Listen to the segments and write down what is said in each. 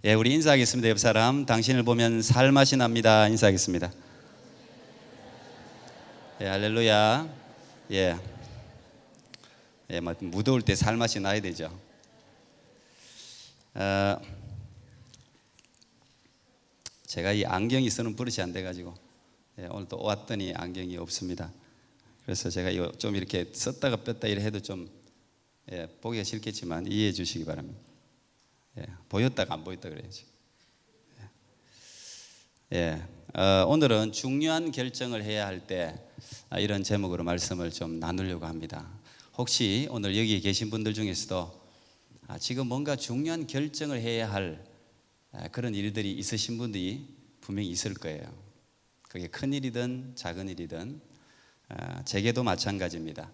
예, 우리 인사하겠습니다. 옆 사람, 당신을 보면 살맛이 납니다. 인사하겠습니다. 예, 할렐루야. 예, 예, 뭐 무더울 때 살맛이 나야 되죠. 어, 제가 이 안경이 쓰는 버릇이 안 돼가지고 오늘 또 왔더니 안경이 없습니다. 그래서 제가 이거 좀 이렇게 썼다가 뺐다 이래 해도 좀 보기가 싫겠지만 이해해 주시기 바랍니다. 보였다가 안 보였다 그래야지. 오늘은 중요한 결정을 해야 할 때 이런 제목으로 말씀을 좀 나누려고 합니다. 혹시 오늘 여기 계신 분들 중에서도 지금 뭔가 중요한 결정을 해야 할 그런 일들이 있으신 분들이 분명히 있을 거예요. 그게 큰 일이든 작은 일이든 제게도 마찬가지입니다.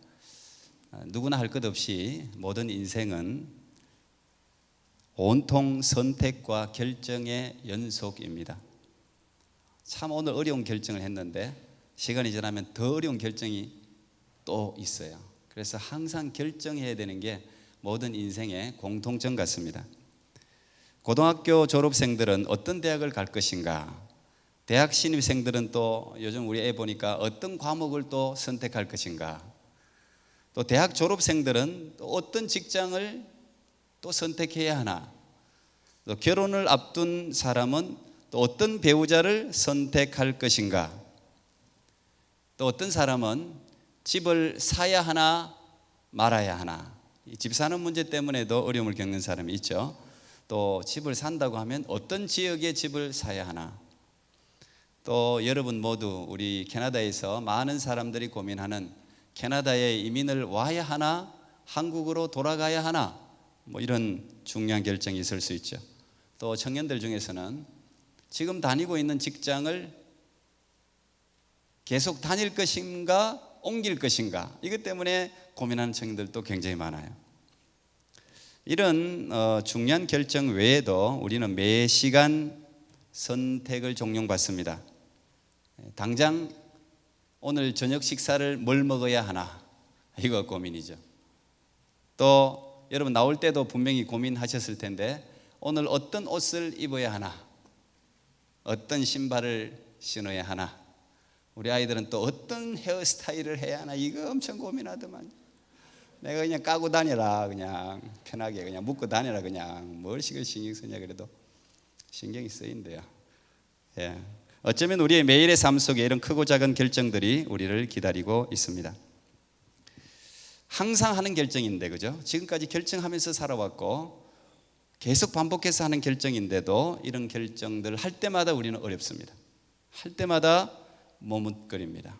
누구나 할 것 없이 모든 인생은 온통 선택과 결정의 연속입니다. 참 오늘 어려운 결정을 했는데 시간이 지나면 더 어려운 결정이 또 있어요. 그래서 항상 결정해야 되는 게 모든 인생의 공통점 같습니다. 고등학교 졸업생들은 어떤 대학을 갈 것인가, 대학 신입생들은 또 요즘 우리 애 보니까 어떤 과목을 또 선택할 것인가, 또 대학 졸업생들은 또 어떤 직장을 또 선택해야 하나, 또 결혼을 앞둔 사람은 또 어떤 배우자를 선택할 것인가, 또 어떤 사람은 집을 사야 하나 말아야 하나, 집 사는 문제 때문에도 어려움을 겪는 사람이 있죠. 또 집을 산다고 하면 어떤 지역에 집을 사야 하나, 또 여러분 모두 우리 캐나다에서 많은 사람들이 고민하는 캐나다에 이민을 와야 하나 한국으로 돌아가야 하나, 뭐 이런 중요한 결정이 있을 수 있죠. 또 청년들 중에서는 지금 다니고 있는 직장을 계속 다닐 것인가 옮길 것인가, 이것 때문에 고민하는 청년들도 굉장히 많아요. 이런 중요한 결정 외에도 우리는 매 시간 선택을 종종 받습니다. 당장 오늘 저녁 식사를 뭘 먹어야 하나, 이거 고민이죠. 또 여러분 나올 때도 분명히 고민하셨을 텐데 오늘 어떤 옷을 입어야 하나, 어떤 신발을 신어야 하나, 우리 아이들은 또 어떤 헤어스타일을 해야 하나, 이거 엄청 고민하더만. 내가 그냥 까고 다녀라, 그냥 편하게 그냥 묶고 다녀라, 그냥 뭘 신경 쓰냐. 그래도 신경이 쓰인대요. 어쩌면 우리의 매일의 삶 속에 이런 크고 작은 결정들이 우리를 기다리고 있습니다. 항상 하는 결정인데, 그죠? 지금까지 결정하면서 살아왔고 계속 반복해서 하는 결정인데도 이런 결정들을 할 때마다 우리는 어렵습니다. 할 때마다 머뭇거립니다.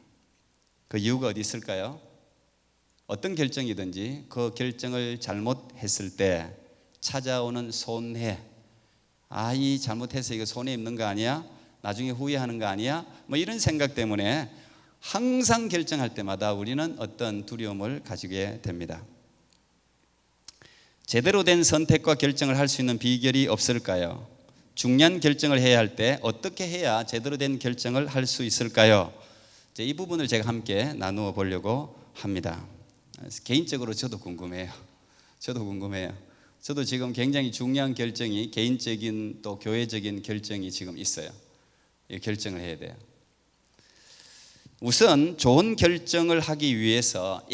그 이유가 어디 있을까요? 어떤 결정이든지 그 결정을 잘못했을 때 찾아오는 손해, 이 잘못해서 이거 손해 입는 거 아니야? 나중에 후회하는 거 아니야? 뭐 이런 생각 때문에 항상 결정할 때마다 우리는 어떤 두려움을 가지게 됩니다. 제대로 된 선택과 결정을 할 수 있는 비결이 없을까요? 중요한 결정을 해야 할 때 어떻게 해야 제대로 된 결정을 할 수 있을까요? 이 부분을 제가 함께 나누어 보려고 합니다. 개인적으로 저도 궁금해요. 저도 지금 굉장히 중요한 결정이, 개인적인 또 교회적인 결정이 지금 있어요. 이 결정을 해야 돼요. 우선 좋은 결정을 하기 위해서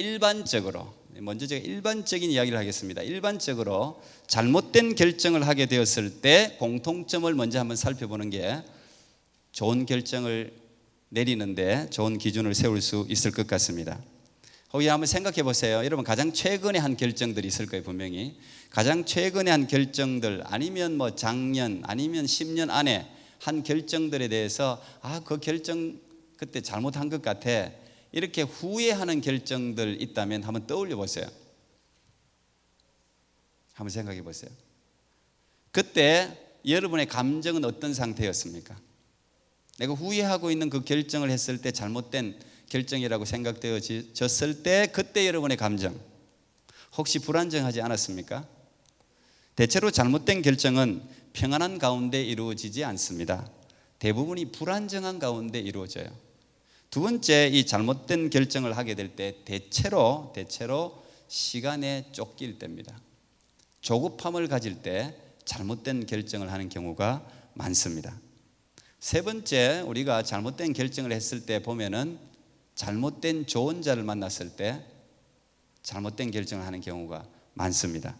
먼저 제가 일반적인 이야기를 하겠습니다. 일반적으로 잘못된 결정을 하게 되었을 때 공통점을 먼저 한번 살펴보는 게 좋은 결정을 내리는데 좋은 기준을 세울 수 있을 것 같습니다. 거기 한번 생각해 보세요. 여러분 가장 최근에 한 결정들이 있을 거예요. 분명히 가장 최근에 한 결정들, 아니면 뭐 작년, 아니면 10년 안에 한 결정들에 대해서 그 결정 그때 잘못한 것 같아, 이렇게 후회하는 결정들 있다면 한번 떠올려 보세요. 한번 생각해 보세요. 그때 여러분의 감정은 어떤 상태였습니까? 내가 후회하고 있는 그 결정을 했을 때 잘못된 결정이라고 생각되어졌을 때 그때 여러분의 감정 혹시 불안정하지 않았습니까? 대체로 잘못된 결정은 평안한 가운데 이루어지지 않습니다. 대부분이 불안정한 가운데 이루어져요. 두 번째, 이 잘못된 결정을 하게 될 때 대체로 시간에 쫓길 때입니다. 조급함을 가질 때 잘못된 결정을 하는 경우가 많습니다. 세 번째, 우리가 잘못된 결정을 했을 때 보면은 잘못된 조언자를 만났을 때 잘못된 결정을 하는 경우가 많습니다.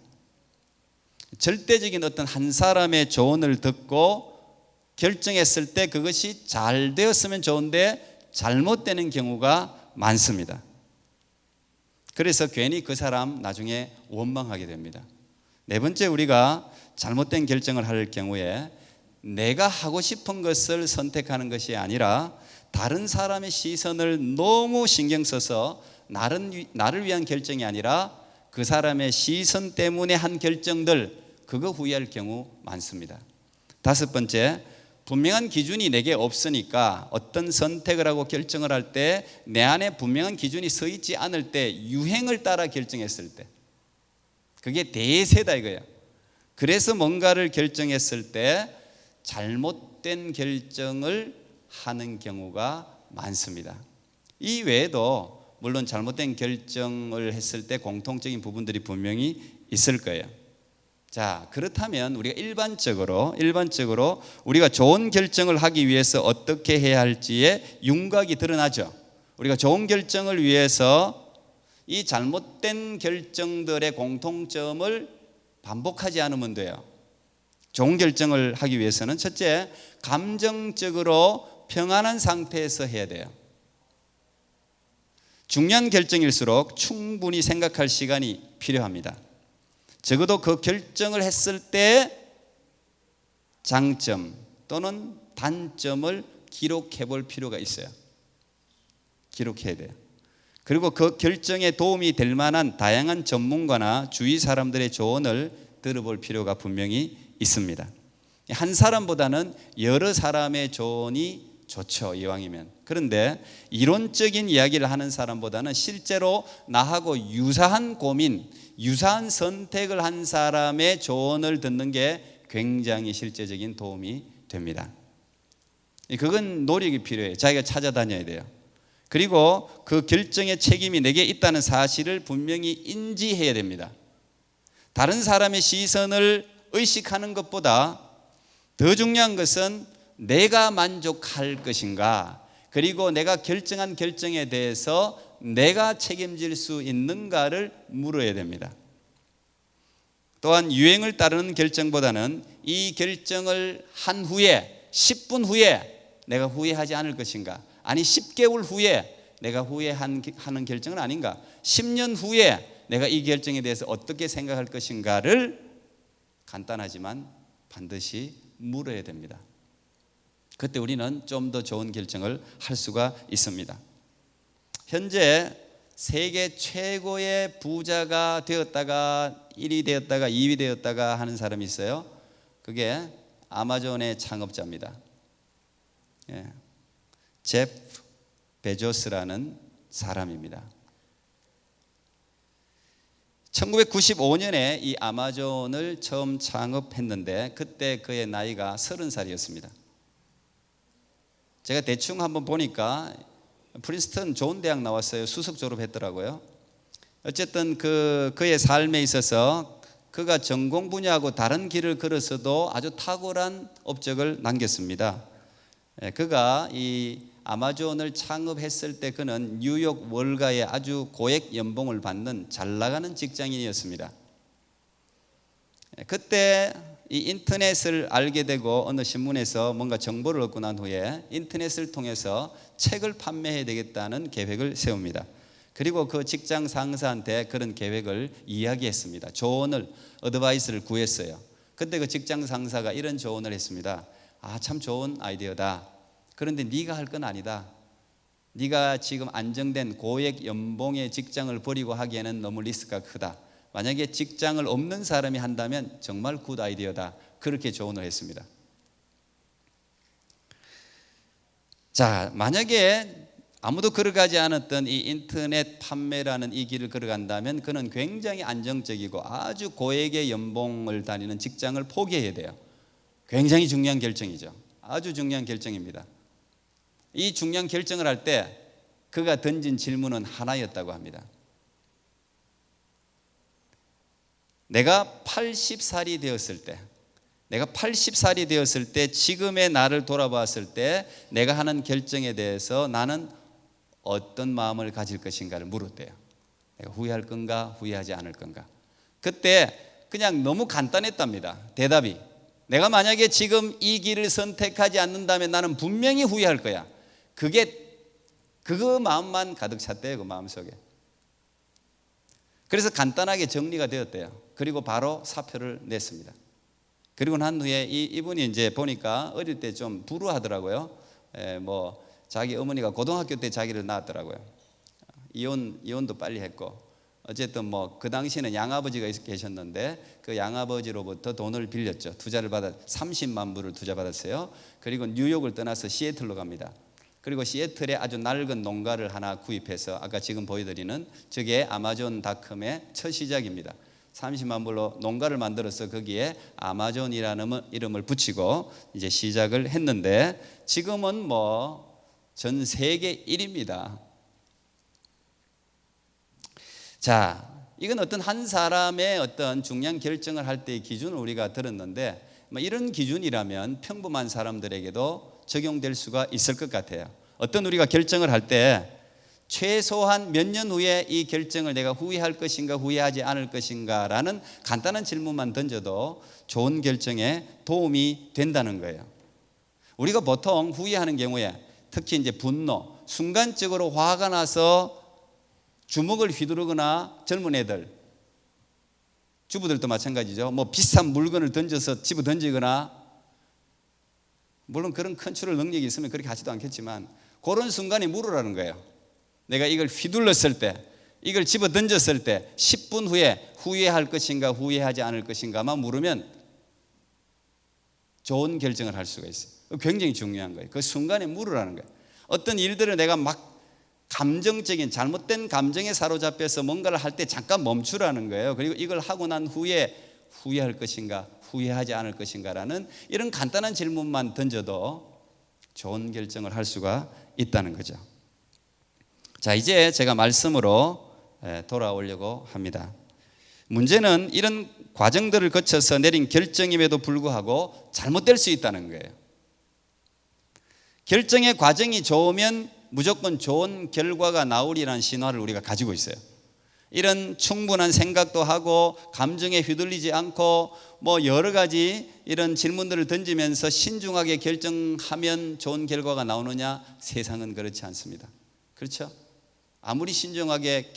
절대적인 어떤 한 사람의 조언을 듣고 결정했을 때 그것이 잘 되었으면 좋은데 잘못되는 경우가 많습니다. 그래서 괜히 그 사람 나중에 원망하게 됩니다. 네 번째, 우리가 잘못된 결정을 할 경우에 내가 하고 싶은 것을 선택하는 것이 아니라 다른 사람의 시선을 너무 신경 써서 나를 위한 결정이 아니라 그 사람의 시선 때문에 한 결정들, 그거 후회할 경우 많습니다. 다섯 번째, 분명한 기준이 내게 없으니까 어떤 선택을 하고 결정을 할 때 내 안에 분명한 기준이 서 있지 않을 때 유행을 따라 결정했을 때 그게 대세다 이거예요. 그래서 뭔가를 결정했을 때 잘못된 결정을 하는 경우가 많습니다. 이 외에도 물론 잘못된 결정을 했을 때 공통적인 부분들이 분명히 있을 거예요. 자, 그렇다면 우리가 일반적으로 우리가 좋은 결정을 하기 위해서 어떻게 해야 할지에 윤곽이 드러나죠. 우리가 좋은 결정을 위해서 이 잘못된 결정들의 공통점을 반복하지 않으면 돼요. 좋은 결정을 하기 위해서는 첫째, 감정적으로 평안한 상태에서 해야 돼요. 중요한 결정일수록 충분히 생각할 시간이 필요합니다. 적어도 그 결정을 했을 때 장점 또는 단점을 기록해 볼 필요가 있어요. 기록해야 돼요. 그리고 그 결정에 도움이 될 만한 다양한 전문가나 주위 사람들의 조언을 들어볼 필요가 분명히 있습니다. 한 사람보다는 여러 사람의 조언이 좋죠, 이왕이면. 그런데 이론적인 이야기를 하는 사람보다는 실제로 나하고 유사한 고민, 유사한 선택을 한 사람의 조언을 듣는 게 굉장히 실제적인 도움이 됩니다. 그건 노력이 필요해요. 자기가 찾아다녀야 돼요. 그리고 그 결정의 책임이 내게 있다는 사실을 분명히 인지해야 됩니다. 다른 사람의 시선을 의식하는 것보다 더 중요한 것은 내가 만족할 것인가, 그리고 내가 결정한 결정에 대해서 내가 책임질 수 있는가를 물어야 됩니다. 또한 유행을 따르는 결정보다는 이 결정을 한 후에 10분 후에 내가 후회하지 않을 것인가, 아니 10개월 후에 내가 후회하는 결정은 아닌가, 10년 후에 내가 이 결정에 대해서 어떻게 생각할 것인가를 간단하지만 반드시 물어야 됩니다. 그때 우리는 좀 더 좋은 결정을 할 수가 있습니다. 현재 세계 최고의 부자가 되었다가 1위 되었다가 2위 되었다가 하는 사람이 있어요. 그게 아마존의 창업자입니다. 제프 베조스라는 사람입니다. 1995년에 이 아마존을 처음 창업했는데 그때 그의 나이가 30살이었습니다. 제가 대충 한번 보니까 프린스턴 좋은 대학 나왔어요. 수석 졸업했더라고요. 어쨌든 그의 삶에 있어서 그가 전공 분야하고 다른 길을 걸어서도 아주 탁월한 업적을 남겼습니다. 그가 이 아마존을 창업했을 때 그는 뉴욕 월가의 아주 고액 연봉을 받는 잘 나가는 직장인이었습니다. 그때 이 인터넷을 알게 되고 어느 신문에서 뭔가 정보를 얻고 난 후에 인터넷을 통해서 책을 판매해야 되겠다는 계획을 세웁니다. 그리고 그 직장 상사한테 그런 계획을 이야기했습니다. 조언을, 어드바이스를 구했어요. 그때 그 직장 상사가 이런 조언을 했습니다. 참 좋은 아이디어다. 그런데 네가 할 건 아니다. 네가 지금 안정된 고액 연봉의 직장을 버리고 하기에는 너무 리스크가 크다. 만약에 직장을 없는 사람이 한다면 정말 굿 아이디어다. 그렇게 조언을 했습니다. 자, 만약에 아무도 걸어가지 않았던 이 인터넷 판매라는 이 길을 걸어간다면 그는 굉장히 안정적이고 아주 고액의 연봉을 다니는 직장을 포기해야 돼요. 굉장히 중요한 결정이죠. 아주 중요한 결정입니다. 이 중요한 결정을 할 때 그가 던진 질문은 하나였다고 합니다. 내가 80살이 되었을 때, 내가 80살이 되었을 때 지금의 나를 돌아봤을 때 내가 하는 결정에 대해서 나는 어떤 마음을 가질 것인가를 물었대요. 내가 후회할 건가 후회하지 않을 건가. 그때 그냥 너무 간단했답니다. 대답이. 내가 만약에 지금 이 길을 선택하지 않는다면 나는 분명히 후회할 거야. 그거 마음만 가득 찼대요. 그 마음속에. 그래서 간단하게 정리가 되었대요. 그리고 바로 사표를 냈습니다. 그리고 난 후에 이분이 이제 보니까 어릴 때 좀 불우하더라고요. 뭐 자기 어머니가 고등학교 때 자기를 낳았더라고요. 이혼도 빨리 했고, 어쨌든 뭐 그 당시에는 양아버지가 계셨는데 그 양아버지로부터 돈을 빌렸죠. 투자를 받아 30만 불을 투자 받았어요. 그리고 뉴욕을 떠나서 시애틀로 갑니다. 그리고 시애틀에 아주 낡은 농가를 하나 구입해서 아까 지금 보여드리는 저게 아마존닷컴의 첫 시작입니다. 30만 불로 농가를 만들어서 거기에 아마존이라는 이름을 붙이고 이제 시작을 했는데 지금은 뭐 전 세계 1위입니다. 자, 이건 어떤 한 사람의 어떤 중요한 결정을 할 때의 기준을 우리가 들었는데 이런 기준이라면 평범한 사람들에게도 적용될 수가 있을 것 같아요. 어떤 우리가 결정을 할 때 최소한 몇 년 후에 이 결정을 내가 후회할 것인가 후회하지 않을 것인가 라는 간단한 질문만 던져도 좋은 결정에 도움이 된다는 거예요. 우리가 보통 후회하는 경우에 특히 이제 분노, 순간적으로 화가 나서 주먹을 휘두르거나 젊은 애들, 주부들도 마찬가지죠. 뭐 비싼 물건을 던져서 집어 던지거나, 물론 그런 컨트롤 능력이 있으면 그렇게 하지도 않겠지만 그런 순간에 물으라는 거예요. 내가 이걸 휘둘렀을 때, 이걸 집어 던졌을 때 10분 후에 후회할 것인가 후회하지 않을 것인가만 물으면 좋은 결정을 할 수가 있어요. 굉장히 중요한 거예요. 그 순간에 물으라는 거예요. 어떤 일들을 내가 막 감정적인 잘못된 감정에 사로잡혀서 뭔가를 할 때 잠깐 멈추라는 거예요. 그리고 이걸 하고 난 후에 후회할 것인가 후회하지 않을 것인가라는 이런 간단한 질문만 던져도 좋은 결정을 할 수가 있다는 거죠. 자, 이제 제가 말씀으로 돌아오려고 합니다. 문제는 이런 과정들을 거쳐서 내린 결정임에도 불구하고 잘못될 수 있다는 거예요. 결정의 과정이 좋으면 무조건 좋은 결과가 나오리라는 신화를 우리가 가지고 있어요. 이런 충분한 생각도 하고 감정에 휘둘리지 않고 뭐 여러 가지 이런 질문들을 던지면서 신중하게 결정하면 좋은 결과가 나오느냐? 세상은 그렇지 않습니다. 그렇죠? 아무리 신중하게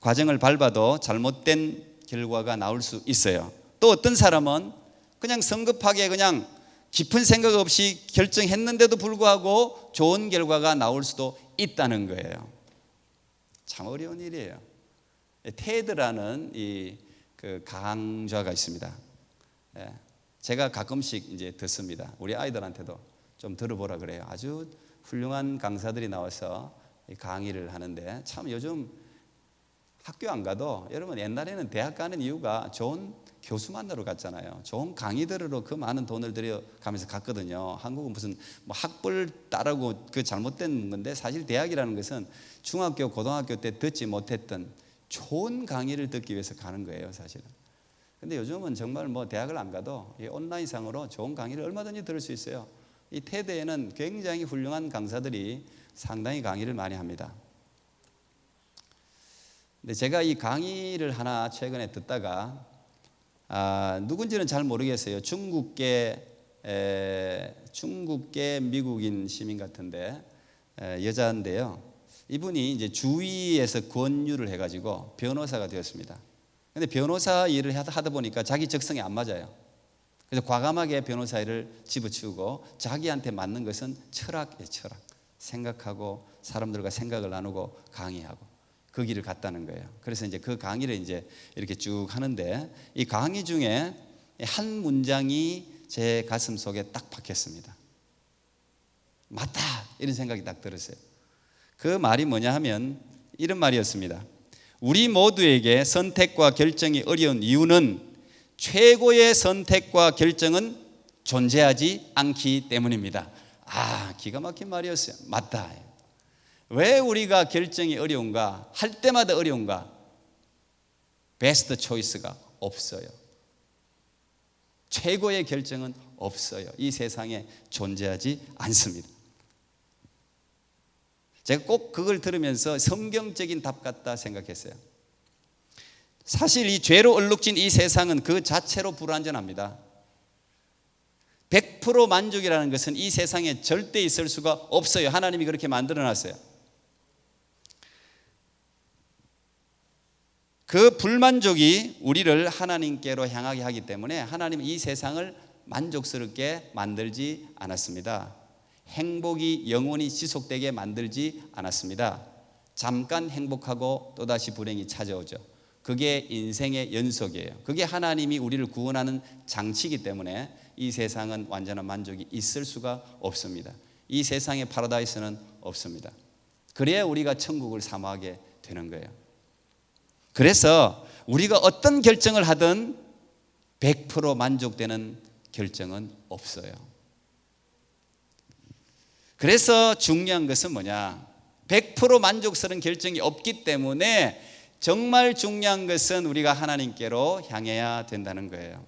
과정을 밟아도 잘못된 결과가 나올 수 있어요. 또 어떤 사람은 그냥 성급하게 그냥 깊은 생각 없이 결정했는데도 불구하고 좋은 결과가 나올 수도 있다는 거예요. 참 어려운 일이에요. 테드라는 그 강좌가 있습니다. 제가 가끔씩 이제 듣습니다. 우리 아이들한테도 좀 들어보라 그래요. 아주 훌륭한 강사들이 나와서 강의를 하는데 참 요즘 학교 안 가도 여러분 옛날에는 대학 가는 이유가 좋은 교수 만나러 갔잖아요. 좋은 강의 들으러 그 많은 돈을 들여가면서 갔거든요. 한국은 무슨 뭐 학벌 따르고 그 잘못된 건데 사실 대학이라는 것은 중학교, 고등학교 때 듣지 못했던 좋은 강의를 듣기 위해서 가는 거예요, 사실은. 근데 요즘은 정말 뭐 대학을 안 가도 이 온라인상으로 좋은 강의를 얼마든지 들을 수 있어요. 이 테드에는 굉장히 훌륭한 강사들이 상당히 강의를 많이 합니다. 근데 제가 이 강의를 하나 최근에 듣다가 누군지는 잘 모르겠어요. 중국계 미국인 시민 같은데 여자인데요. 이분이 이제 주위에서 권유를 해가지고 변호사가 되었습니다. 근데 변호사 일을 하다 보니까 자기 적성에 안 맞아요. 그래서 과감하게 변호사 일을 집어치우고 자기한테 맞는 것은 철학이에요. 철학. 생각하고 사람들과 생각을 나누고 강의하고 그 길을 갔다는 거예요. 그래서 이제 그 강의를 이제 이렇게 쭉 하는데 이 강의 중에 한 문장이 제 가슴 속에 딱 박혔습니다. 맞다! 이런 생각이 딱 들었어요. 그 말이 뭐냐 하면 이런 말이었습니다. 우리 모두에게 선택과 결정이 어려운 이유는 최고의 선택과 결정은 존재하지 않기 때문입니다. 기가 막힌 말이었어요. 맞다. 왜 우리가 결정이 어려운가? 할 때마다 어려운가? 베스트 초이스가 없어요. 최고의 결정은 없어요. 이 세상에 존재하지 않습니다. 제가 꼭 그걸 들으면서 성경적인 답 같다 생각했어요. 사실 이 죄로 얼룩진 이 세상은 그 자체로 불완전합니다. 100% 만족이라는 것은 이 세상에 절대 있을 수가 없어요. 하나님이 그렇게 만들어놨어요. 그 불만족이 우리를 하나님께로 향하게 하기 때문에 하나님은 이 세상을 만족스럽게 만들지 않았습니다. 행복이 영원히 지속되게 만들지 않았습니다. 잠깐 행복하고 또다시 불행이 찾아오죠. 그게 인생의 연속이에요. 그게 하나님이 우리를 구원하는 장치이기 때문에 이 세상은 완전한 만족이 있을 수가 없습니다. 이 세상의 파라다이스는 없습니다. 그래야 우리가 천국을 사모하게 되는 거예요. 그래서 우리가 어떤 결정을 하든 100% 만족되는 결정은 없어요. 그래서 중요한 것은 뭐냐? 100% 만족스러운 결정이 없기 때문에 정말 중요한 것은 우리가 하나님께로 향해야 된다는 거예요.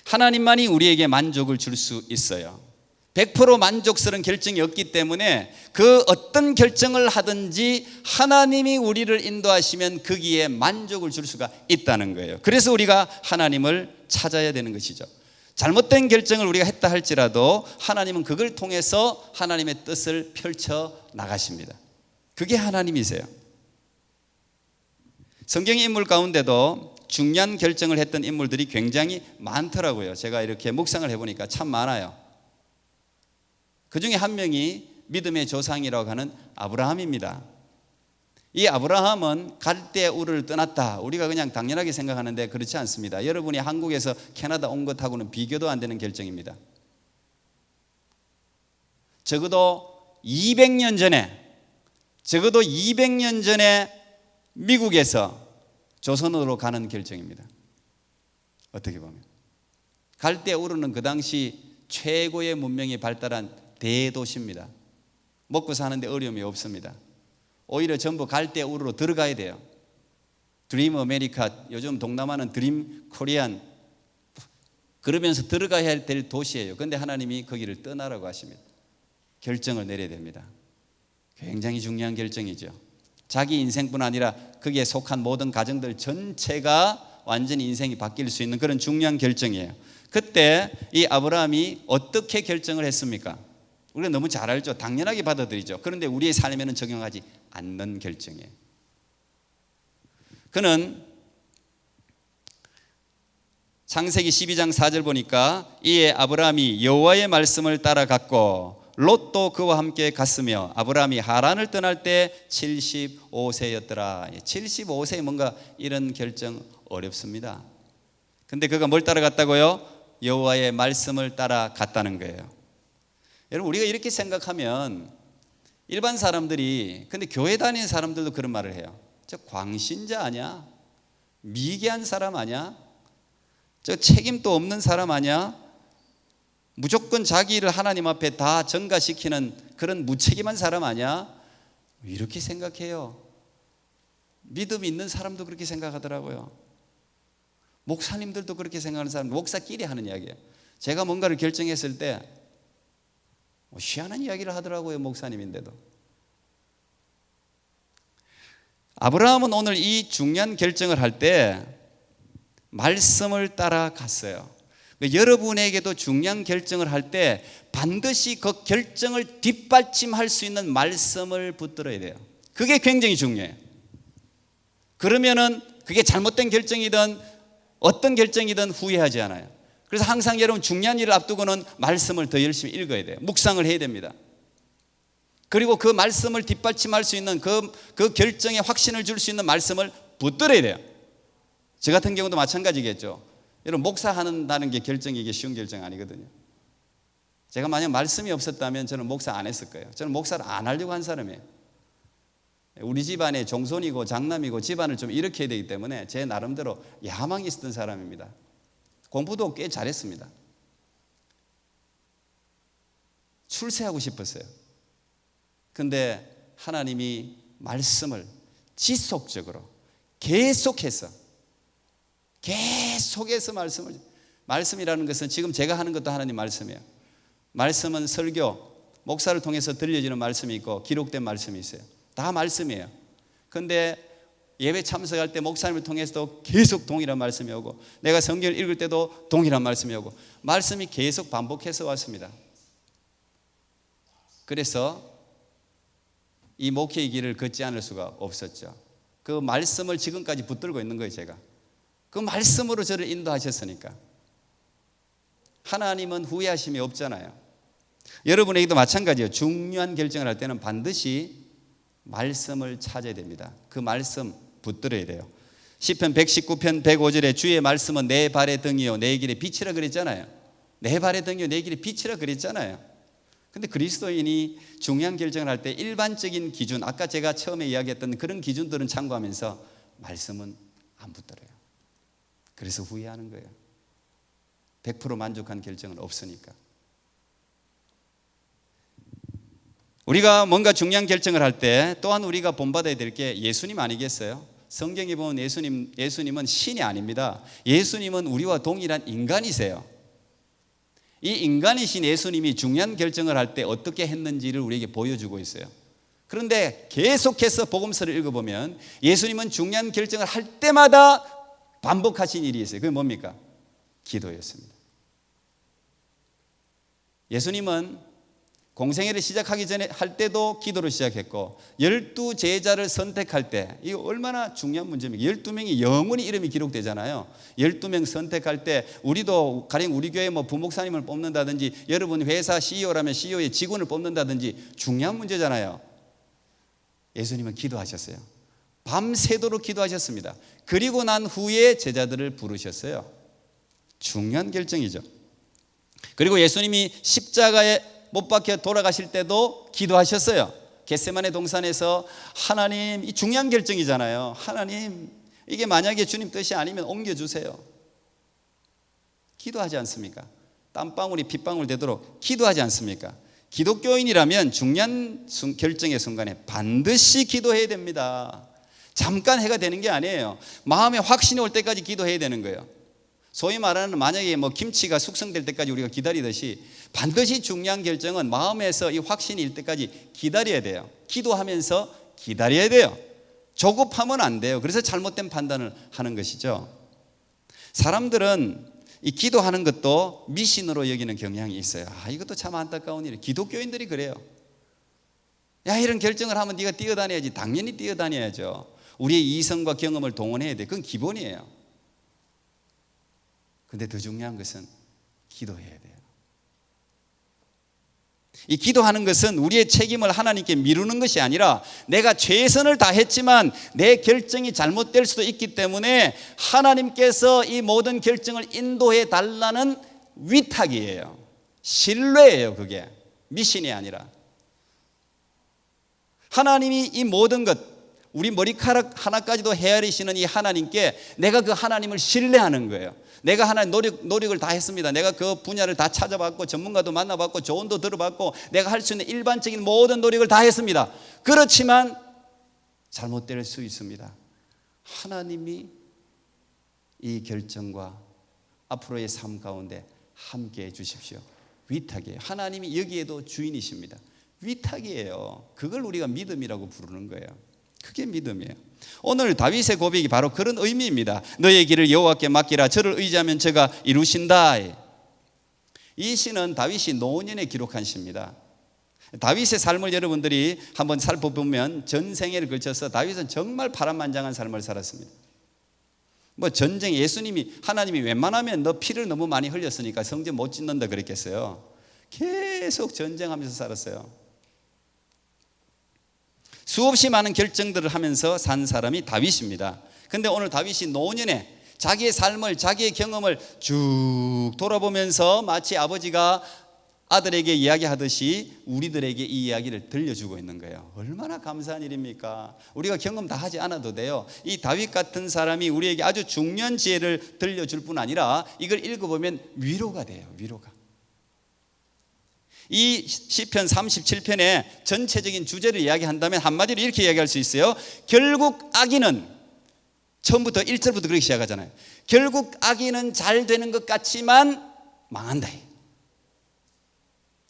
하나님만이 우리에게 만족을 줄 수 있어요. 100% 만족스러운 결정이 없기 때문에 그 어떤 결정을 하든지 하나님이 우리를 인도하시면 거기에 만족을 줄 수가 있다는 거예요. 그래서 우리가 하나님을 찾아야 되는 것이죠. 잘못된 결정을 우리가 했다 할지라도 하나님은 그걸 통해서 하나님의 뜻을 펼쳐 나가십니다. 그게 하나님이세요. 성경의 인물 가운데도 중요한 결정을 했던 인물들이 굉장히 많더라고요. 제가 이렇게 묵상을 해보니까 참 많아요. 그 중에 한 명이 믿음의 조상이라고 하는 아브라함입니다. 이 아브라함은 갈대 우르를 떠났다. 우리가 그냥 당연하게 생각하는데 그렇지 않습니다. 여러분이 한국에서 캐나다 온 것하고는 비교도 안 되는 결정입니다. 적어도 200년 전에 미국에서 조선으로 가는 결정입니다. 어떻게 보면 갈대 우르는 그 당시 최고의 문명이 발달한 대도시입니다. 먹고 사는데 어려움이 없습니다. 오히려 전부 갈대 우르로 들어가야 돼요. 드림 아메리카, 요즘 동남아는 드림 코리안, 그러면서 들어가야 될 도시예요. 그런데 하나님이 거기를 떠나라고 하십니다. 결정을 내려야 됩니다. 굉장히 중요한 결정이죠. 자기 인생뿐 아니라 거기에 속한 모든 가정들 전체가 완전히 인생이 바뀔 수 있는 그런 중요한 결정이에요. 그때 이 아브라함이 어떻게 결정을 했습니까? 우리가 너무 잘 알죠. 당연하게 받아들이죠. 그런데 우리의 삶에는 적용하지 않는 결정이에요. 그는 창세기 12장 4절 보니까 이에 아브라함이 여호와의 말씀을 따라갔고 롯도 그와 함께 갔으며 아브라함이 하란을 떠날 때 75세였더라. 75세 뭔가 이런 결정 어렵습니다. 근데 그가 뭘 따라갔다고요? 여호와의 말씀을 따라갔다는 거예요. 여러분, 우리가 이렇게 생각하면 일반 사람들이, 근데 교회 다니는 사람들도 그런 말을 해요. 저 광신자 아니야? 미개한 사람 아니야? 저 책임도 없는 사람 아니야? 무조건 자기 일을 하나님 앞에 다 전가시키는 그런 무책임한 사람 아니야? 이렇게 생각해요. 믿음 있는 사람도 그렇게 생각하더라고요. 목사님들도 그렇게 생각하는 사람, 목사끼리 하는 이야기예요. 제가 뭔가를 결정했을 때 희한한 이야기를 하더라고요. 목사님인데도. 아브라함은 오늘 이 중요한 결정을 할 때 말씀을 따라갔어요. 여러분에게도 중요한 결정을 할 때 반드시 그 결정을 뒷받침할 수 있는 말씀을 붙들어야 돼요. 그게 굉장히 중요해요. 그러면은 그게 잘못된 결정이든 어떤 결정이든 후회하지 않아요. 그래서 항상 여러분 중요한 일을 앞두고는 말씀을 더 열심히 읽어야 돼요. 묵상을 해야 됩니다. 그리고 그 말씀을 뒷받침할 수 있는 그 결정에 확신을 줄 수 있는 말씀을 붙들어야 돼요. 저 같은 경우도 마찬가지겠죠. 여러분 목사한다는 게 결정이 이게 쉬운 결정 아니거든요. 제가 만약 말씀이 없었다면 저는 목사 안 했을 거예요. 저는 목사를 안 하려고 한 사람이에요. 우리 집안의 종손이고 장남이고 집안을 좀 일으켜야 되기 때문에 제 나름대로 야망이 있었던 사람입니다. 공부도 꽤 잘했습니다. 출세하고 싶었어요. 근데 하나님이 말씀을 지속적으로 계속해서 말씀을 말씀이라는 것은 지금 제가 하는 것도 하나님 말씀이에요. 말씀은 설교, 목사를 통해서 들려지는 말씀이 있고 기록된 말씀이 있어요. 다 말씀이에요. 그런데 예배 참석할 때 목사님을 통해서도 계속 동일한 말씀이 오고, 내가 성경을 읽을 때도 동일한 말씀이 오고, 말씀이 계속 반복해서 왔습니다. 그래서 이 목회의 길을 걷지 않을 수가 없었죠. 그 말씀을 지금까지 붙들고 있는 거예요. 제가 그 말씀으로 저를 인도하셨으니까. 하나님은 후회하심이 없잖아요. 여러분에게도 마찬가지예요. 중요한 결정을 할 때는 반드시 말씀을 찾아야 됩니다. 그 말씀 붙들어야 돼요. 시편 119편 105절에 주의 말씀은 내 발의 등이요 내 길의 빛이라 그랬잖아요. 내 발의 등이요 내 길의 빛이라 그랬잖아요. 근데 그리스도인이 중요한 결정을 할 때 일반적인 기준, 아까 제가 처음에 이야기했던 그런 기준들은 참고하면서 말씀은 안 붙들어요. 그래서 후회하는 거예요. 100% 만족한 결정은 없으니까. 우리가 뭔가 중요한 결정을 할 때 또한 우리가 본받아야 될 게 예수님 아니겠어요? 성경에 보면 예수님은 신이 아닙니다. 예수님은 우리와 동일한 인간이세요. 이 인간이신 예수님이 중요한 결정을 할 때 어떻게 했는지를 우리에게 보여주고 있어요. 그런데 계속해서 복음서를 읽어보면 예수님은 중요한 결정을 할 때마다 반복하신 일이 있어요. 그게 뭡니까? 기도였습니다. 예수님은 공생애를 시작하기 전에 할 때도 기도로 시작했고, 12제자를 선택할 때, 이거 얼마나 중요한 문제입니까? 12명이 영원히 이름이 기록되잖아요. 12명 선택할 때 우리도 가령 우리 교회 뭐 부목사님을 뽑는다든지, 여러분 회사 CEO라면 CEO의 직원을 뽑는다든지 중요한 문제잖아요. 예수님은 기도하셨어요. 밤새도록 기도하셨습니다. 그리고 난 후에 제자들을 부르셨어요. 중요한 결정이죠. 그리고 예수님이 십자가에 못 박혀 돌아가실 때도 기도하셨어요. 겟세마네 동산에서 하나님, 이 중요한 결정이잖아요. 하나님, 이게 만약에 주님 뜻이 아니면 옮겨주세요. 기도하지 않습니까? 땀방울이 핏방울 되도록 기도하지 않습니까? 기독교인이라면 중요한 결정의 순간에 반드시 기도해야 됩니다. 잠깐 해가 되는 게 아니에요. 마음에 확신이 올 때까지 기도해야 되는 거예요. 소위 말하는 만약에 뭐 김치가 숙성될 때까지 우리가 기다리듯이 반드시 중요한 결정은 마음에서 이 확신이 일 때까지 기다려야 돼요. 기도하면서 기다려야 돼요. 조급하면 안 돼요. 그래서 잘못된 판단을 하는 것이죠. 사람들은 이 기도하는 것도 미신으로 여기는 경향이 있어요. 이것도 참 안타까운 일이에요. 기독교인들이 그래요. 야, 이런 결정을 하면 네가 뛰어다녀야지. 당연히 뛰어다녀야죠. 우리의 이성과 경험을 동원해야 돼. 그건 기본이에요. 근데 더 중요한 것은 기도해야 돼요. 이 기도하는 것은 우리의 책임을 하나님께 미루는 것이 아니라, 내가 최선을 다했지만 내 결정이 잘못될 수도 있기 때문에 하나님께서 이 모든 결정을 인도해 달라는 위탁이에요. 신뢰예요. 그게 미신이 아니라. 하나님이 이 모든 것, 우리 머리카락 하나까지도 헤아리시는 이 하나님께 내가 그 하나님을 신뢰하는 거예요. 내가 하나님 노력을 다 했습니다. 내가 그 분야를 다 찾아봤고 전문가도 만나봤고 조언도 들어봤고 내가 할 수 있는 일반적인 모든 노력을 다 했습니다. 그렇지만 잘못될 수 있습니다. 하나님이 이 결정과 앞으로의 삶 가운데 함께 해 주십시오. 위탁이에요. 하나님이 여기에도 주인이십니다. 위탁이에요. 그걸 우리가 믿음이라고 부르는 거예요. 그게 믿음이에요. 오늘 다윗의 고백이 바로 그런 의미입니다. 너의 길을 여호와께 맡기라. 저를 의지하면 저가 이루신다. 이 시는 다윗이 노년에 기록한 시입니다. 다윗의 삶을 여러분들이 한번 살펴보면 전생애를 걸쳐서 다윗은 정말 파란만장한 삶을 살았습니다. 뭐 전쟁, 예수님이, 하나님이 웬만하면 너 피를 너무 많이 흘렸으니까 성전 못 짓는다 그랬겠어요. 계속 전쟁하면서 살았어요. 수없이 많은 결정들을 하면서 산 사람이 다윗입니다. 그런데 오늘 다윗이 노년에 자기의 삶을, 자기의 경험을 쭉 돌아보면서 마치 아버지가 아들에게 이야기하듯이 우리들에게 이 이야기를 들려주고 있는 거예요. 얼마나 감사한 일입니까? 우리가 경험 다 하지 않아도 돼요. 이 다윗 같은 사람이 우리에게 아주 중요한 지혜를 들려줄 뿐 아니라 이걸 읽어보면 위로가 돼요. 위로가. 이 시편 37편의 전체적인 주제를 이야기한다면 한마디로 이렇게 이야기할 수 있어요. 결국 악인은 처음부터 1절부터 그렇게 시작하잖아요. 결국 악인은 잘 되는 것 같지만 망한다.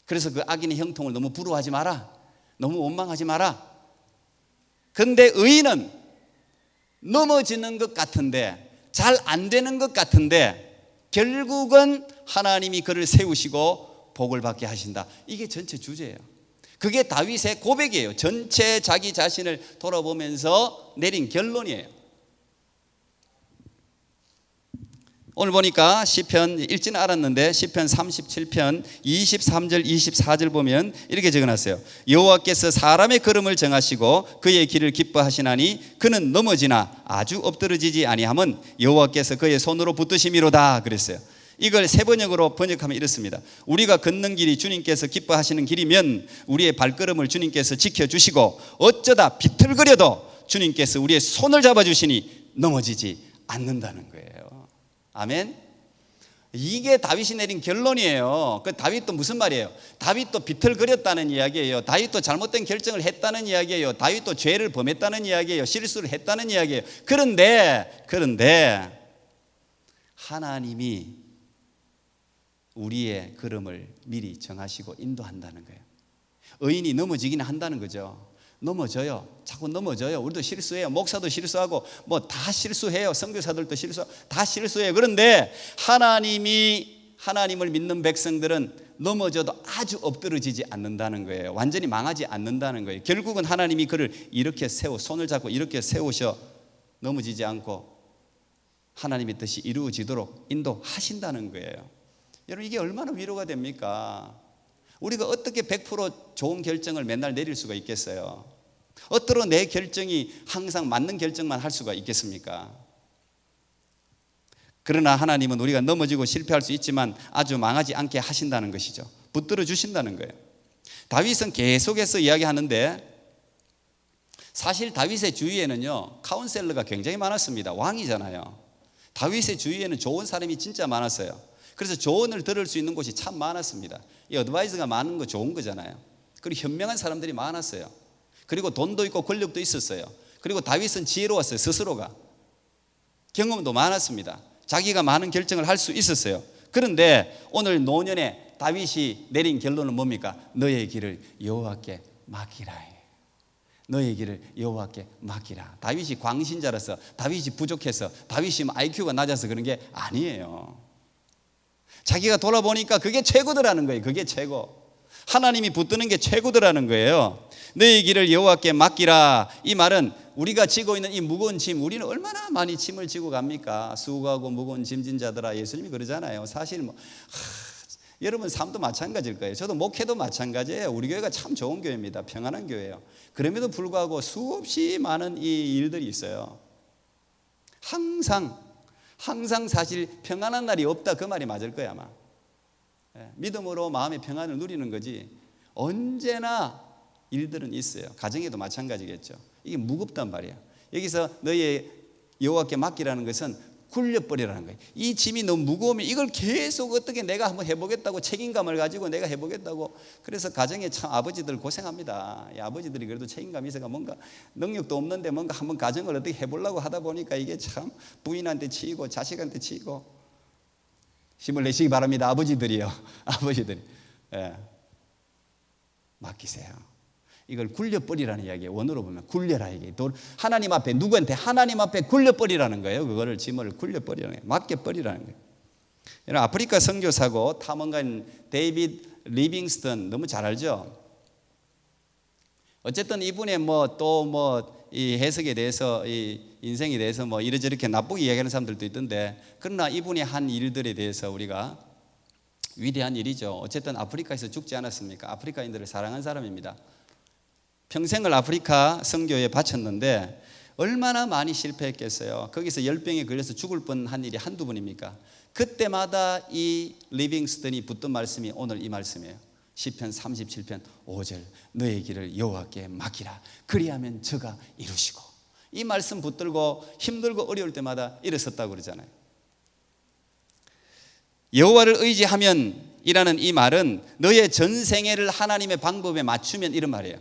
그래서 그 악인의 형통을 너무 부러워하지 마라. 너무 원망하지 마라. 근데 의인은 넘어지는 것 같은데, 잘 안 되는 것 같은데 결국은 하나님이 그를 세우시고 복을 받게 하신다. 이게 전체 주제예요. 그게 다윗의 고백이에요. 전체 자기 자신을 돌아보면서 내린 결론이에요. 오늘 보니까 시편, 읽지는 알았는데 시편 37편 23절 24절 보면 이렇게 적어놨어요. 여호와께서 사람의 걸음을 정하시고 그의 길을 기뻐하시나니 그는 넘어지나 아주 엎드러지지 아니함은 여호와께서 그의 손으로 붙드심이로다 그랬어요. 이걸 세번역으로 번역하면 이렇습니다. 우리가 걷는 길이 주님께서 기뻐하시는 길이면 우리의 발걸음을 주님께서 지켜주시고 어쩌다 비틀거려도 주님께서 우리의 손을 잡아주시니 넘어지지 않는다는 거예요. 아멘. 이게 다윗이 내린 결론이에요. 그 다윗도 무슨 말이에요? 다윗도 비틀거렸다는 이야기예요. 다윗도 잘못된 결정을 했다는 이야기예요. 다윗도 죄를 범했다는 이야기예요. 실수를 했다는 이야기예요. 그런데 하나님이 우리의 걸음을 미리 정하시고 인도한다는 거예요. 의인이 넘어지기는 한다는 거죠. 넘어져요. 자꾸 넘어져요. 우리도 실수해요. 목사도 실수하고 뭐 다 실수해요. 선교사들도 다 실수해요. 그런데 하나님을 믿는 백성들은 넘어져도 아주 엎드러지지 않는다는 거예요. 완전히 망하지 않는다는 거예요. 결국은 하나님이 그를 이렇게 손을 잡고 이렇게 세우셔 넘어지지 않고 하나님의 뜻이 이루어지도록 인도하신다는 거예요. 여러분, 이게 얼마나 위로가 됩니까? 우리가 어떻게 100% 좋은 결정을 맨날 내릴 수가 있겠어요? 어떻게 내 결정이 항상 맞는 결정만 할 수가 있겠습니까? 그러나 하나님은 우리가 넘어지고 실패할 수 있지만 아주 망하지 않게 하신다는 것이죠. 붙들어 주신다는 거예요. 다윗은 계속해서 이야기하는데 사실 다윗의 주위에는요 카운셀러가 굉장히 많았습니다. 왕이잖아요. 다윗의 주위에는 좋은 사람이 진짜 많았어요. 그래서 조언을 들을 수 있는 곳이 참 많았습니다. 이 어드바이저가 많은 거 좋은 거잖아요. 그리고 현명한 사람들이 많았어요. 그리고 돈도 있고 권력도 있었어요. 그리고 다윗은 지혜로웠어요. 스스로가 경험도 많았습니다. 자기가 많은 결정을 할 수 있었어요. 그런데 오늘 노년에 다윗이 내린 결론은 뭡니까? 너의 길을 여호와께 맡기라. 너의 길을 여호와께 맡기라. 다윗이 광신자라서, 다윗이 부족해서, 다윗이 IQ가 낮아서 그런 게 아니에요. 자기가 돌아보니까 그게 최고더라는 거예요. 그게 최고. 하나님이 붙드는 게 최고더라는 거예요. 너의 길을 여호와께 맡기라. 이 말은 우리가 지고 있는 이 무거운 짐, 우리는 얼마나 많이 짐을 지고 갑니까? 수고하고 무거운 짐진 자들아, 예수님이 그러잖아요. 사실 여러분 삶도 마찬가지일 거예요. 저도 목회도 마찬가지예요. 우리 교회가 참 좋은 교회입니다. 평안한 교회예요. 그럼에도 불구하고 수없이 많은 이 일들이 있어요. 항상 사실 평안한 날이 없다, 그 말이 맞을 거야 아마. 믿음으로 마음의 평안을 누리는 거지 언제나 일들은 있어요. 가정에도 마찬가지겠죠. 이게 무겁단 말이야. 여기서 너의 여호와께 맡기라는 것은 굴려버리라는 거예요. 이 짐이 너무 무거우면 이걸 계속 어떻게 내가 한번 해보겠다고 책임감을 가지고 내가 해보겠다고. 그래서 가정에 참 아버지들 고생합니다. 이 아버지들이 그래도 책임감이 있어가 뭔가 능력도 없는데 뭔가 한번 가정을 어떻게 해보려고 하다 보니까 이게 참 부인한테 치이고 자식한테 치이고. 힘을 내시기 바랍니다. 아버지들이요. 아버지들이. 맡기세요. 이걸 굴려버리라는 이야기예요. 원어로 보면 굴려라 이게. 하나님 앞에, 누구한테? 하나님 앞에 굴려버리라는 거예요. 그거를 짐을 굴려버리라는 거예요. 맡겨버리라는 거예요. 여러분, 아프리카 선교사고 탐험가인 데이비드 리빙스턴 너무 잘 알죠? 어쨌든 이분의 이 해석에 대해서, 이 인생에 대해서 이러저렇게 나쁘게 이야기하는 사람들도 있던데, 그러나 이분이 한 일들에 대해서 우리가 위대한 일이죠. 어쨌든 아프리카에서 죽지 않았습니까? 아프리카인들을 사랑한 사람입니다. 평생을 아프리카 선교에 바쳤는데 얼마나 많이 실패했겠어요. 거기서 열병에 걸려서 죽을 뻔한 일이 한두 번입니까? 그때마다 이 리빙스턴이 붙던 말씀이 오늘 이 말씀이에요. 시편 37편 5절 너의 길을 여호와께 맡기라. 그리하면 저가 이루시고. 이 말씀 붙들고 힘들고 어려울 때마다 일어섰다고 그러잖아요. 여호와를 의지하면 이라는 이 말은 너의 전생애를 하나님의 방법에 맞추면 이런 말이에요.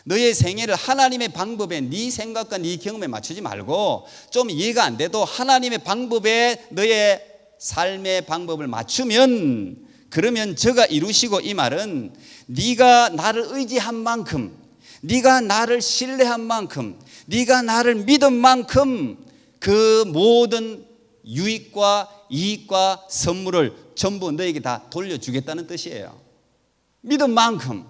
너의 생애를 하나님의 방법에 네 생각과 네 경험에 맞추지 말고 좀 이해가 안 돼도 하나님의 방법에 너의 삶의 방법을 맞추면 그러면 저가 이루시고 이 말은 네가 나를 의지한 만큼 네가 나를 신뢰한 만큼 네가 나를 믿은 만큼 그 모든 유익과 이익과 선물을 전부 너에게 다 돌려주겠다는 뜻이에요. 믿은 만큼.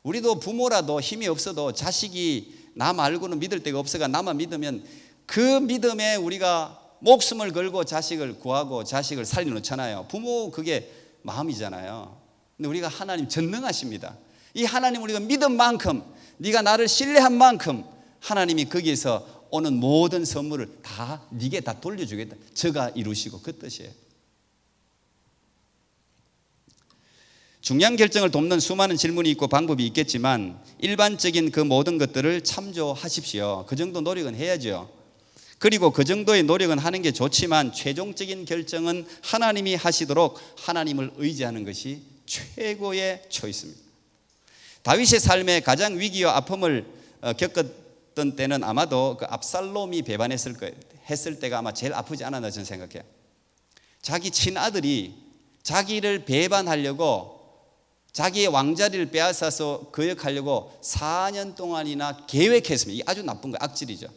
우리도 부모라도 힘이 없어도 자식이 나 말고는 믿을 데가 없어가 나만 믿으면 그 믿음에 우리가 목숨을 걸고 자식을 구하고 자식을 살려놓잖아요. 부모 그게 마음이잖아요. 근데 우리가 하나님 전능하십니다. 이 하나님 우리가 믿은 만큼 네가 나를 신뢰한 만큼 하나님이 거기에서 오는 모든 선물을 다 네게 다 돌려주겠다. 저가 이루시고 그 뜻이에요. 중요한 결정을 돕는 수많은 질문이 있고 방법이 있겠지만 일반적인 그 모든 것들을 참조하십시오. 그 정도 노력은 해야죠. 그리고 그 정도의 노력은 하는 게 좋지만 최종적인 결정은 하나님이 하시도록 하나님을 의지하는 것이 최고의 초이스입니다. 다윗의 삶에 가장 위기와 아픔을 겪었던 때는 아마도 그 압살롬이 배반했을 거예요. 했을 때가 아마 제일 아프지 않았나 저는 생각해요. 자기 친아들이 자기를 배반하려고 자기의 왕자리를 빼앗아서 거역하려고 4년 동안이나 계획했습니다. 이게 아주 나쁜 거예요. 악질이죠.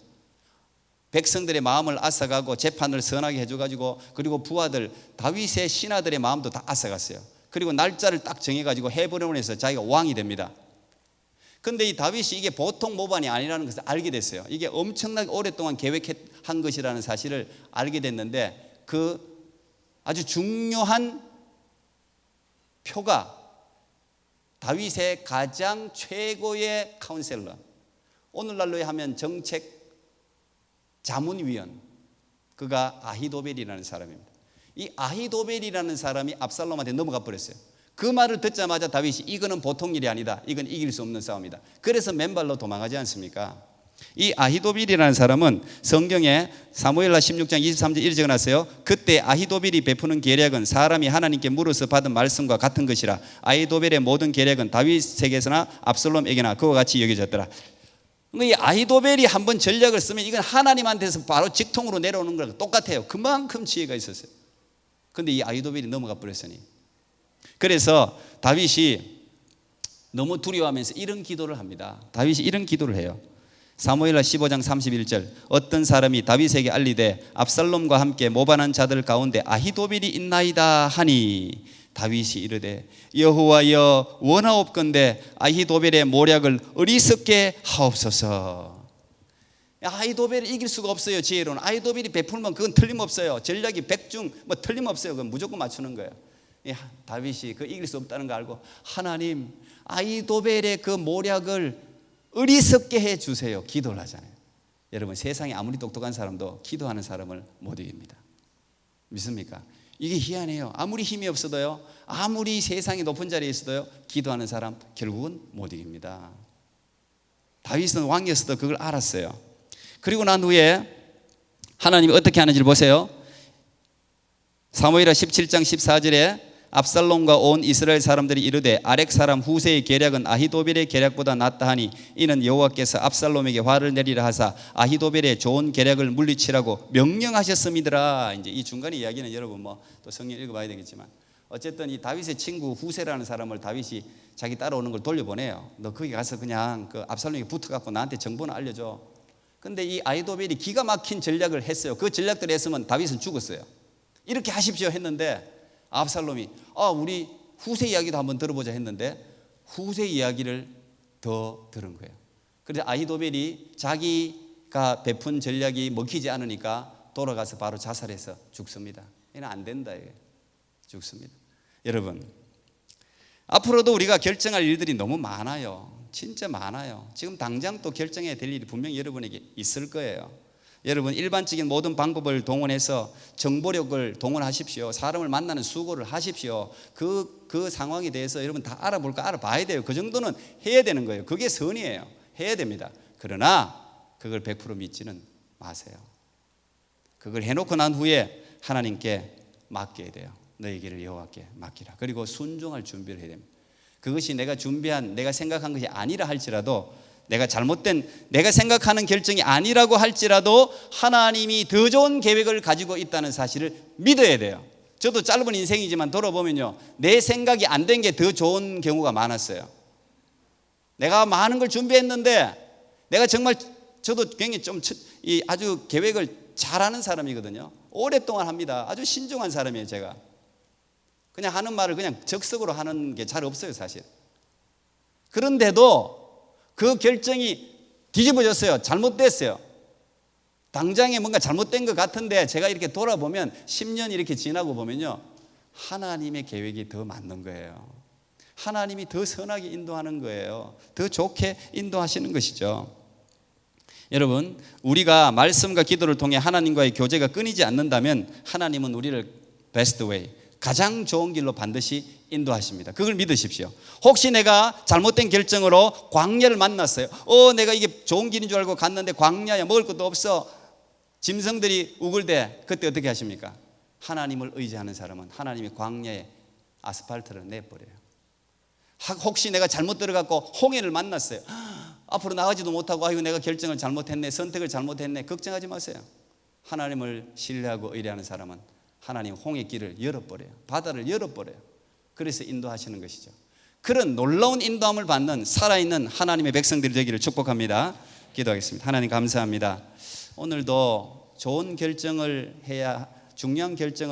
백성들의 마음을 앗아가고 재판을 선하게 해줘가지고 그리고 부하들 다윗의 신하들의 마음도 다 앗아갔어요. 그리고 날짜를 딱 정해가지고 헤브론에서 자기가 왕이 됩니다. 근데 이 다윗이 이게 보통 모반이 아니라는 것을 알게 됐어요. 이게 엄청나게 오랫동안 계획한 것이라는 사실을 알게 됐는데 그 아주 중요한 표가 다윗의 가장 최고의 카운셀러, 오늘날로 하면 정책 자문위원, 그가 아히도벨이라는 사람입니다. 이 아히도벨이라는 사람이 압살롬한테 넘어가 버렸어요. 그 말을 듣자마자 다윗이 이거는 보통 일이 아니다. 이건 이길 수 없는 싸움이다. 그래서 맨발로 도망가지 않습니까? 이 아히도빌이라는 사람은 성경에 사무엘하 16장 23절 이렇게 적어놨어요. 그때 아히도빌이 베푸는 계략은 사람이 하나님께 물어서 받은 말씀과 같은 것이라. 아히도벨의 모든 계략은 다윗에게서나 압살롬에게나 그와 같이 여겨졌더라. 이 아히도벨이 한번 전략을 쓰면 이건 하나님한테서 바로 직통으로 내려오는 거랑 똑같아요. 그만큼 지혜가 있었어요. 그런데 이 아히도벨이 넘어가 버렸으니, 그래서 다윗이 너무 두려워하면서 이런 기도를 합니다. 다윗이 이런 기도를 해요. 사무엘하 15장 31절 어떤 사람이 다윗에게 알리되 압살롬과 함께 모반한 자들 가운데 아히도벨이 있나이다 하니 다윗이 이르되 여호와여 원하옵건대 아히도벨의 모략을 어리석게 하옵소서. 아히도벨을 이길 수가 없어요. 지혜로는 아히도벨이 베풀면 그건 틀림없어요. 전략이 100중 뭐 틀림없어요. 그건 무조건 맞추는 거예요. 다윗이 그 이길 수 없다는 거 알고 하나님 아히도벨의 그 모략을 어리석게 해주세요. 기도를 하잖아요. 여러분 세상에 아무리 똑똑한 사람도 기도하는 사람을 못 이깁니다. 믿습니까? 이게 희한해요. 아무리 힘이 없어도요, 아무리 세상에 높은 자리에 있어도요, 기도하는 사람 결국은 못 이깁니다. 다윗은 왕이었어도 그걸 알았어요. 그리고 난 후에 하나님이 어떻게 하는지를 보세요. 사무엘하 17장 14절에 압살롬과 온 이스라엘 사람들이 이르되 아렉 사람 후세의 계략은 아히도벨의 계략보다 낫다 하니 이는 여호와께서 압살롬에게 화를 내리라 하사 아히도벨의 좋은 계략을 물리치라고 명령하셨음이더라. 이제 이 중간에 이야기는 여러분 뭐 또 성경 읽어봐야 되겠지만 어쨌든 이 다윗의 친구 후세라는 사람을 다윗이 자기 따라오는 걸 돌려보내요. 너 거기 가서 그냥 그 압살롬에게 붙어갖고 나한테 정보는 알려줘. 근데 이 아히도벨이 기가 막힌 전략을 했어요. 그 전략대로 했으면 다윗은 죽었어요. 이렇게 하십시오 했는데 압살롬이 우리 후세 이야기도 한번 들어보자 했는데 후세 이야기를 더 들은 거예요. 그래서 아히도벨이 자기가 베푼 전략이 먹히지 않으니까 돌아가서 바로 자살해서 죽습니다. 이는 안 된다. 죽습니다. 여러분 앞으로도 우리가 결정할 일들이 너무 많아요. 진짜 많아요. 지금 당장 또 결정해야 될 일이 분명히 여러분에게 있을 거예요. 여러분 일반적인 모든 방법을 동원해서 정보력을 동원하십시오. 사람을 만나는 수고를 하십시오. 그 상황에 대해서 여러분 다 알아볼까 알아봐야 돼요. 그 정도는 해야 되는 거예요. 그게 선이에요. 해야 됩니다. 그러나 그걸 100% 믿지는 마세요. 그걸 해놓고 난 후에 하나님께 맡겨야 돼요. 너희 길을 여호와께 맡기라. 그리고 순종할 준비를 해야 됩니다. 그것이 내가 준비한, 내가 생각한 것이 아니라 할지라도, 내가 생각하는 결정이 아니라고 할지라도 하나님이 더 좋은 계획을 가지고 있다는 사실을 믿어야 돼요. 저도 짧은 인생이지만 돌아보면요, 내 생각이 안 된 게 더 좋은 경우가 많았어요. 내가 많은 걸 준비했는데, 내가 정말, 저도 굉장히 아주 계획을 잘하는 사람이거든요. 오랫동안 합니다. 아주 신중한 사람이에요, 제가. 그냥 하는 말을 그냥 적석으로 하는 게 잘 없어요, 사실. 그런데도 그 결정이 뒤집어졌어요. 잘못됐어요. 당장에 뭔가 잘못된 것 같은데 제가 이렇게 돌아보면 10년이 이렇게 지나고 보면요, 하나님의 계획이 더 맞는 거예요. 하나님이 더 선하게 인도하는 거예요. 더 좋게 인도하시는 것이죠. 여러분, 우리가 말씀과 기도를 통해 하나님과의 교제가 끊이지 않는다면 하나님은 우리를 베스트 웨이, 가장 좋은 길로 반드시 인도하십니다. 그걸 믿으십시오. 혹시 내가 잘못된 결정으로 광야를 만났어요. 내가 이게 좋은 길인 줄 알고 갔는데 광야야, 먹을 것도 없어, 짐승들이 우글대. 그때 어떻게 하십니까? 하나님을 의지하는 사람은 하나님이 광야에 아스팔트를 내버려요. 혹시 내가 잘못 들어갔고 홍해를 만났어요. 앞으로 나가지도 못하고, 아이고 내가 결정을 잘못했네, 선택을 잘못했네. 걱정하지 마세요. 하나님을 신뢰하고 의뢰하는 사람은 하나님 홍해 길을 열어버려요. 바다를 열어버려요. 그래서 인도하시는 것이죠. 그런 놀라운 인도함을 받는 살아있는 하나님의 백성들이 되기를 축복합니다. 기도하겠습니다. 하나님 감사합니다. 오늘도 좋은 결정을 해야, 중요한 결정을